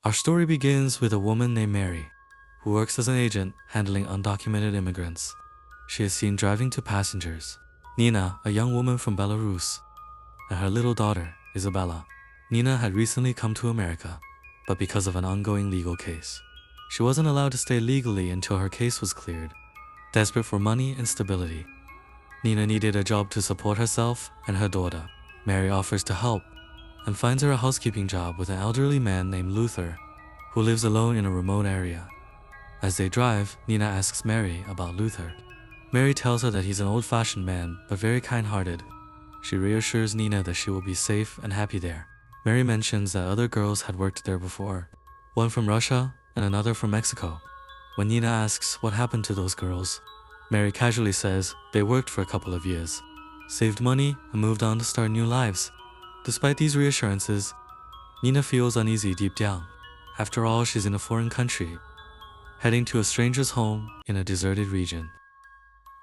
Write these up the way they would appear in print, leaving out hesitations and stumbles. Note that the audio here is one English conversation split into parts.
Our story begins with a woman named Mary, who works as an agent handling undocumented immigrants. She is seen driving two passengers, Nina, a young woman from Belarus, and her little daughter, Isabella. Nina had recently come to America, but because of an ongoing legal case, she wasn't allowed to stay legally until her case was cleared. Desperate for money and stability, Nina needed a job to support herself and her daughter. Mary offers to help and finds her a housekeeping job with an elderly man named Luther, who lives alone in a remote area. As they drive, Nina asks Mary about Luther. Mary tells her that he's an old-fashioned man, but very kind-hearted. She reassures Nina that she will be safe and happy there. Mary mentions that other girls had worked there before, one from Russia and another from Mexico. When Nina asks what happened to those girls, Mary casually says they worked for a couple of years, saved money, and moved on to start new lives. Despite these reassurances, Nina feels uneasy deep down. After all, she's in a foreign country, heading to a stranger's home in a deserted region.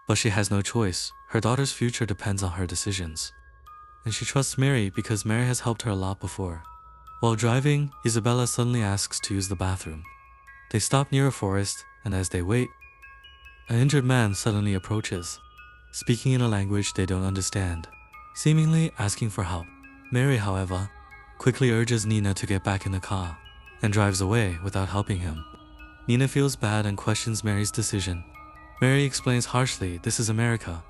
But she has no choice. Her daughter's future depends on her decisions. And she trusts Mary because Mary has helped her a lot before. While driving, Isabella suddenly asks to use the bathroom. They stop near a forest, and as they wait, an injured man suddenly approaches, speaking in a language they don't understand, seemingly asking for help. Mary, however, quickly urges Nina to get back in the car and drives away without helping him. Nina feels bad and questions Mary's decision. Mary explains harshly, this is America.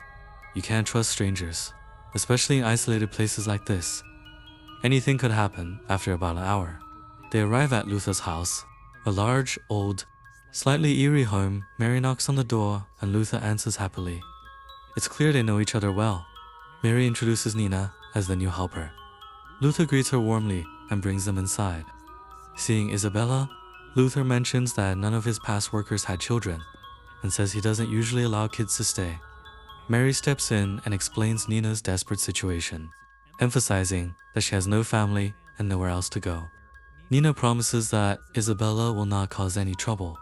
You can't trust strangers, especially in isolated places like this. Anything could happen. After about an hour, they arrive at Luther's house, a large, old, slightly eerie home. Mary knocks on the door and Luther answers happily. It's clear they know each other well. Mary introduces Nina as the new helper. Luther greets her warmly and brings them inside. Seeing Isabella, Luther mentions that none of his past workers had children and says he doesn't usually allow kids to stay. Mary steps in and explains Nina's desperate situation, emphasizing that she has no family and nowhere else to go. Nina promises that Isabella will not cause any trouble.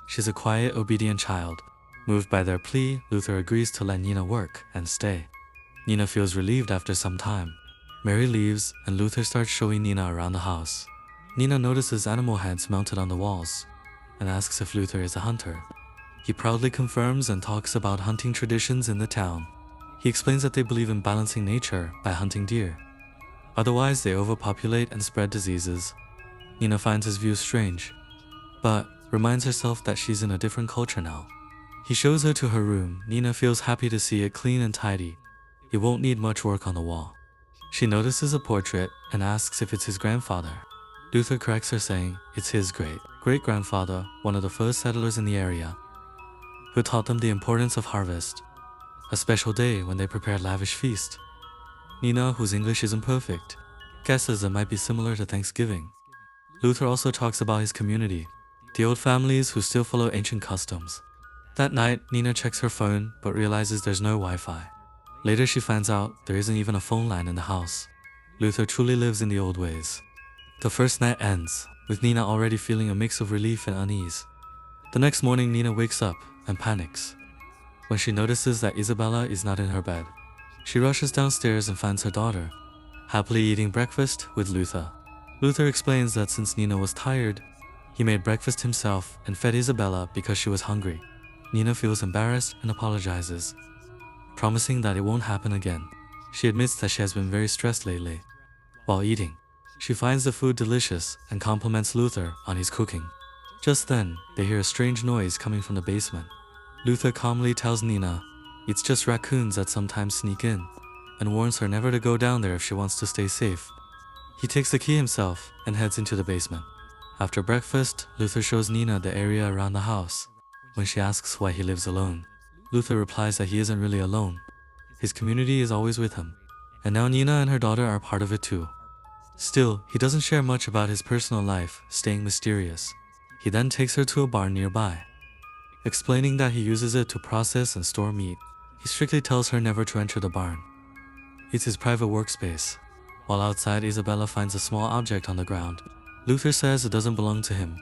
She's a quiet, obedient child. Moved by their plea, Luther agrees to let Nina work and stay. Nina feels relieved after some time. Mary leaves and Luther starts showing Nina around the house. Nina notices animal heads mounted on the walls and asks if Luther is a hunter. He proudly confirms and talks about hunting traditions in the town. He explains that they believe in balancing nature by hunting deer. Otherwise, they overpopulate and spread diseases. Nina finds his views strange, but reminds herself that she's in a different culture now. He shows her to her room. Nina feels happy to see it clean and tidy. It won't need much work on the wall. She notices a portrait and asks if it's his grandfather. Luther corrects her, saying it's his great-grandfather, one of the first settlers in the area, who taught them the importance of harvest, a special day when they prepared lavish feast. Nina, whose English isn't perfect, guesses it might be similar to Thanksgiving. Luther also talks about his community, the old families who still follow ancient customs. That night, Nina checks her phone but realizes there's no Wi-Fi. Later she finds out there isn't even a phone line in the house. Luther truly lives in the old ways. The first night ends, with Nina already feeling a mix of relief and unease. The next morning, Nina wakes up and panics when she notices that Isabella is not in her bed. She rushes downstairs and finds her daughter, happily eating breakfast with Luther. Luther explains that since Nina was tired, he made breakfast himself and fed Isabella because she was hungry. Nina feels embarrassed and apologizes, promising that it won't happen again. She admits that she has been very stressed lately. While eating, she finds the food delicious and compliments Luther on his cooking. Just then, they hear a strange noise coming from the basement. Luther calmly tells Nina it's just raccoons that sometimes sneak in, and warns her never to go down there if she wants to stay safe. He takes the key himself and heads into the basement. After breakfast, Luther shows Nina the area around the house. When she asks why he lives alone, Luther replies that he isn't really alone. His community is always with him, and now Nina and her daughter are part of it too. Still, he doesn't share much about his personal life, staying mysterious. He then takes her to a barn nearby, explaining that he uses it to process and store meat. He strictly tells her never to enter the barn. It's his private workspace. While outside, Isabella finds a small object on the ground. Luther says it doesn't belong to him,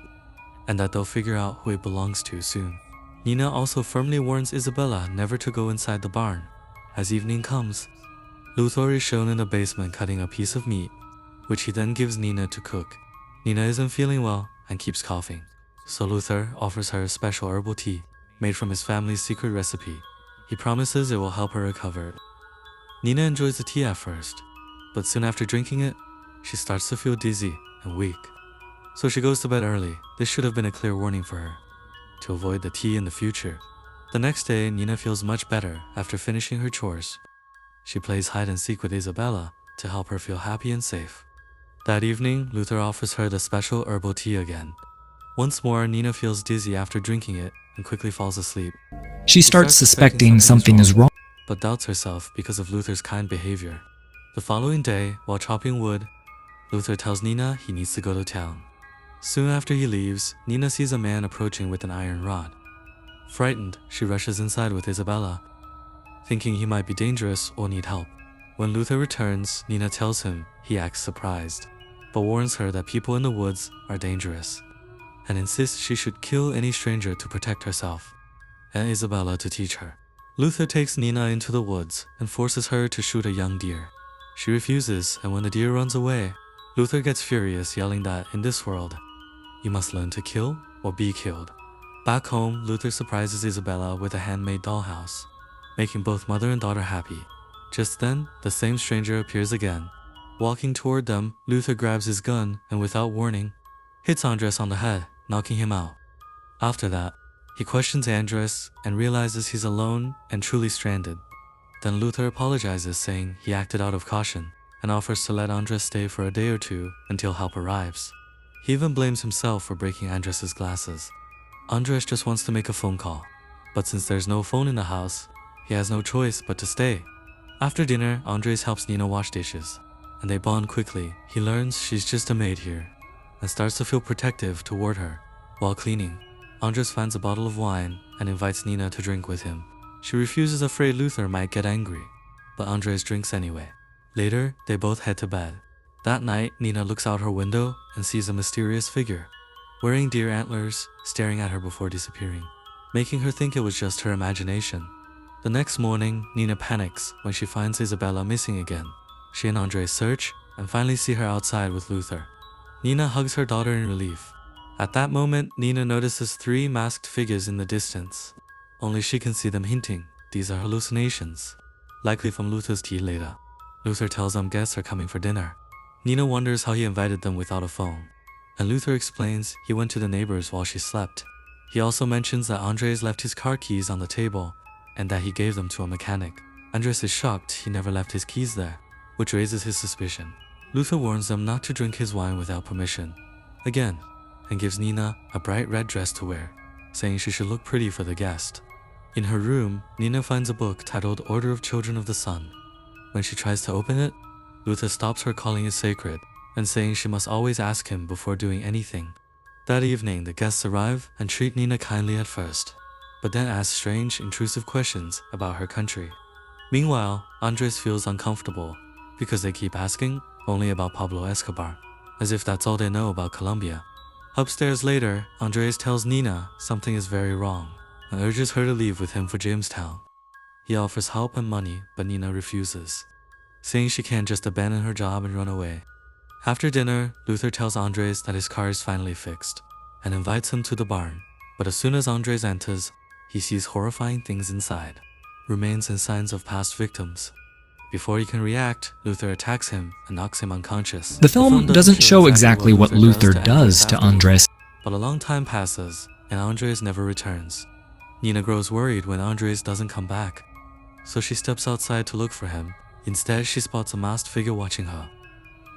and that they'll figure out who it belongs to soon. Nina also firmly warns Isabella never to go inside the barn. As evening comes, Luther is shown in the basement cutting a piece of meat, which he then gives Nina to cook. Nina isn't feeling well and keeps coughing, so Luther offers her a special herbal tea made from his family's secret recipe. He promises it will help her recover. Nina enjoys the tea at first, but soon after drinking it, she starts to feel dizzy and weak. So she goes to bed early. This should have been a clear warning for her, to avoid the tea in the future. The next day, Nina feels much better after finishing her chores. She plays hide and seek with Isabella to help her feel happy and safe. That evening, Luther offers her the special herbal tea again. Once more, Nina feels dizzy after drinking it and quickly falls asleep. She starts suspecting something is wrong, but doubts herself because of Luther's kind behavior. The following day, while chopping wood, Luther tells Nina he needs to go to town. Soon after he leaves, Nina sees a man approaching with an iron rod. Frightened, she rushes inside with Isabella, thinking he might be dangerous or need help. When Luther returns, Nina tells him he acts surprised, but warns her that people in the woods are dangerous, and insists she should kill any stranger to protect herself, and Isabella to teach her. Luther takes Nina into the woods and forces her to shoot a young deer. She refuses, and when the deer runs away, Luther gets furious, yelling that in this world, you must learn to kill or be killed. Back home, Luther surprises Isabella with a handmade dollhouse, making both mother and daughter happy. Just then, the same stranger appears again. Walking toward them, Luther grabs his gun and without warning, hits Andres on the head, knocking him out. After that, he questions Andres and realizes he's alone and truly stranded. Then Luther apologizes, saying he acted out of caution, and offers to let Andres stay for a day or two until help arrives. He even blames himself for breaking Andres' glasses. Andres just wants to make a phone call, but since there's no phone in the house, he has no choice but to stay. After dinner, Andres helps Nina wash dishes, and they bond quickly. He learns she's just a maid here, and starts to feel protective toward her. While cleaning, Andres finds a bottle of wine and invites Nina to drink with him. She refuses, afraid Luther might get angry, but Andres drinks anyway. Later, they both head to bed. That night, Nina looks out her window and sees a mysterious figure, wearing deer antlers, staring at her before disappearing, making her think it was just her imagination. The next morning, Nina panics when she finds Isabella missing again. She and Andres search and finally see her outside with Luther. Nina hugs her daughter in relief. At that moment, Nina notices 3 masked figures in the distance. Only she can see them, hinting these are hallucinations, likely from Luther's tea later. Luther tells them guests are coming for dinner. Nina wonders how he invited them without a phone, and Luther explains he went to the neighbors while she slept. He also mentions that Andres left his car keys on the table and that he gave them to a mechanic. Andres is shocked he never left his keys there, which raises his suspicion. Luther warns them not to drink his wine without permission, again, and gives Nina a bright red dress to wear, saying she should look pretty for the guest. In her room, Nina finds a book titled Order of Children of the Sun. When she tries to open it, Luther stops her, calling it sacred, and saying she must always ask him before doing anything. That evening, the guests arrive and treat Nina kindly at first, but then ask strange, intrusive questions about her country. Meanwhile, Andres feels uncomfortable because they keep asking only about Pablo Escobar, as if that's all they know about Colombia. Upstairs later, Andres tells Nina something is very wrong and urges her to leave with him for Jamestown. He offers help and money, but Nina refuses, saying she can't just abandon her job and run away. After dinner, Luther tells Andres that his car is finally fixed and invites him to the barn. But as soon as Andres enters, he sees horrifying things inside, remains and signs of past victims. Before he can react, Luther attacks him and knocks him unconscious. The film doesn't show exactly what Luther does to Andres, but a long time passes and Andres never returns. Nina grows worried when Andres doesn't come back, so she steps outside to look for him. Instead, she spots a masked figure watching her.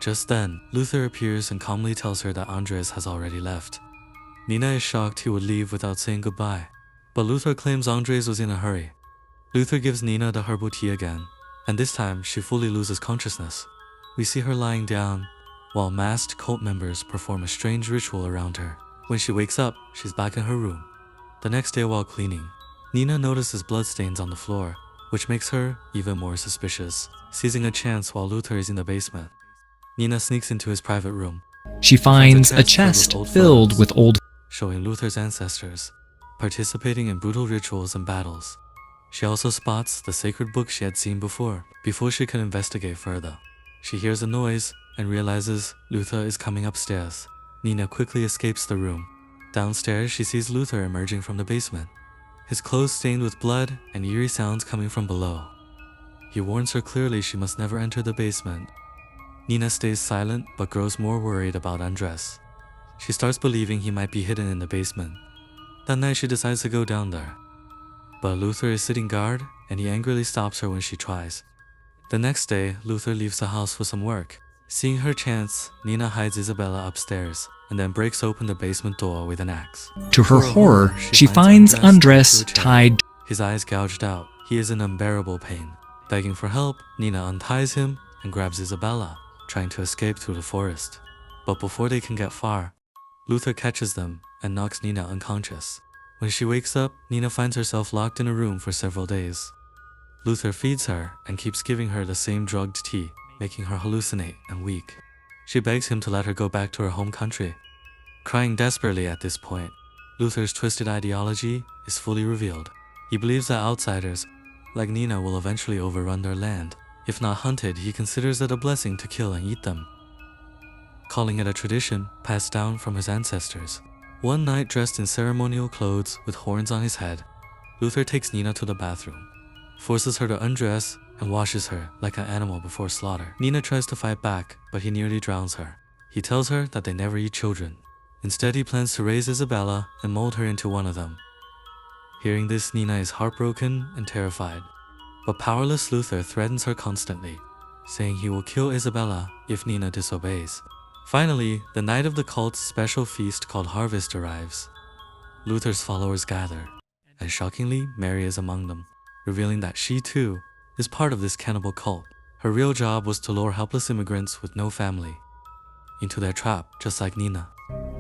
Just then, Luther appears and calmly tells her that Andres has already left. Nina is shocked he would leave without saying goodbye, but Luther claims Andres was in a hurry. Luther gives Nina the herbal tea again, and this time she fully loses consciousness. We see her lying down, while masked cult members perform a strange ritual around her. When she wakes up, she's back in her room. The next day while cleaning, Nina notices bloodstains on the floor, which makes her even more suspicious. Seizing a chance while Luther is in the basement, Nina sneaks into his private room. She finds a chest filled with old, showing Luther's ancestors participating in brutal rituals and battles. She also spots the sacred book she had seen before she could investigate further. She hears a noise and realizes Luther is coming upstairs. Nina quickly escapes the room. Downstairs, she sees Luther emerging from the basement, his clothes stained with blood and eerie sounds coming from below. He warns her clearly she must never enter the basement. Nina stays silent but grows more worried about Andres. She starts believing he might be hidden in the basement. That night she decides to go down there. But Luther is sitting guard and he angrily stops her when she tries. The next day, Luther leaves the house for some work. Seeing her chance, Nina hides Isabella upstairs and then breaks open the basement door with an axe. To her horror, she finds Andres tied. His eyes gouged out. He is in unbearable pain. Begging for help, Nina unties him and grabs Isabella, trying to escape through the forest. But before they can get far, Luther catches them and knocks Nina unconscious. When she wakes up, Nina finds herself locked in a room for several days. Luther feeds her and keeps giving her the same drugged tea, making her hallucinate and weak. She begs him to let her go back to her home country. Crying desperately at this point, Luther's twisted ideology is fully revealed. He believes that outsiders, like Nina, will eventually overrun their land. If not hunted, he considers it a blessing to kill and eat them, calling it a tradition passed down from his ancestors. One night, dressed in ceremonial clothes with horns on his head, Luther takes Nina to the bathroom, forces her to undress, and washes her like an animal before slaughter. Nina tries to fight back, but he nearly drowns her. He tells her that they never eat children. Instead, he plans to raise Isabella and mold her into one of them. Hearing this, Nina is heartbroken and terrified. But powerless Luther threatens her constantly, saying he will kill Isabella if Nina disobeys. Finally, the night of the cult's special feast called Harvest arrives. Luther's followers gather, and shockingly, Mary is among them, revealing that she too is part of this cannibal cult. Her real job was to lure helpless immigrants with no family into their trap, just like Nina.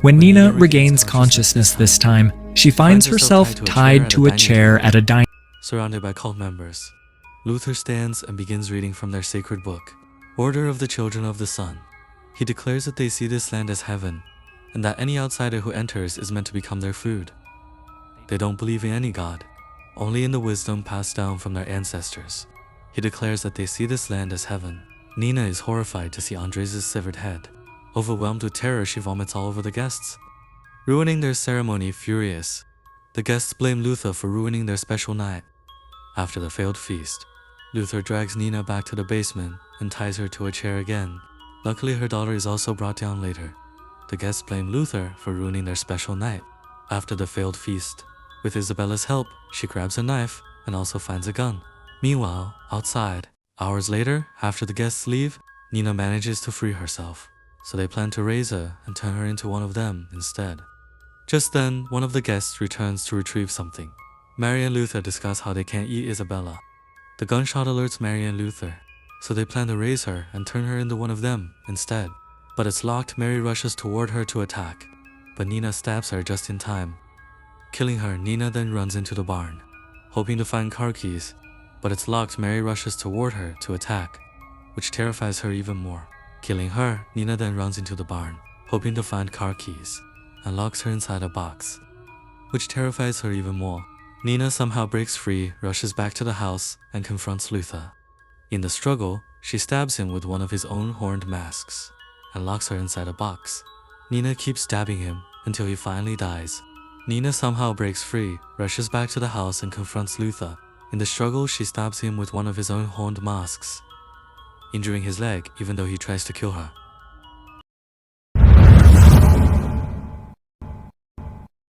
When Nina regains consciousness this time, she finds herself tied to a chair at a dining. Surrounded by cult members, Luther stands and begins reading from their sacred book, Order of the Children of the Sun. He declares that they see this land as heaven, and that any outsider who enters is meant to become their food. They don't believe in any god, only in the wisdom passed down from their ancestors. He declares that they see this land as heaven. Nina is horrified to see Andres' severed head. Overwhelmed with terror, she vomits all over the guests, ruining their ceremony. Furious, the guests blame Luther for ruining their special night. After the failed feast, Luther drags Nina back to the basement and ties her to a chair again. Luckily, her daughter is also brought down later. The guests blame Luther for ruining their special night. After the failed feast, with Isabella's help, she grabs a knife and also finds a gun. Meanwhile, outside, hours later, after the guests leave, Nina manages to free herself. So they plan to raise her and turn her into one of them instead. Just then, one of the guests returns to retrieve something. Mary and Luther discuss how they can't eat Isabella. The gunshot alerts Mary and Luther, so they plan to raise her and turn her into one of them instead. But it's locked. Mary rushes toward her to attack, but Nina stabs her just in time. Killing her, Nina then runs into the barn, hoping to find car keys, but it's locked. Mary rushes toward her to attack, which terrifies her even more. Killing her, Nina then runs into the barn, hoping to find car keys, and locks her inside a box, which terrifies her even more. Nina somehow breaks free, rushes back to the house, and confronts Luther. In the struggle, she stabs him with one of his own horned masks, and locks her inside a box. Nina keeps stabbing him until he finally dies. Nina somehow breaks free, rushes back to the house, and confronts Luther. In the struggle, she stabs him with one of his own horned masks, injuring his leg even though he tries to kill her.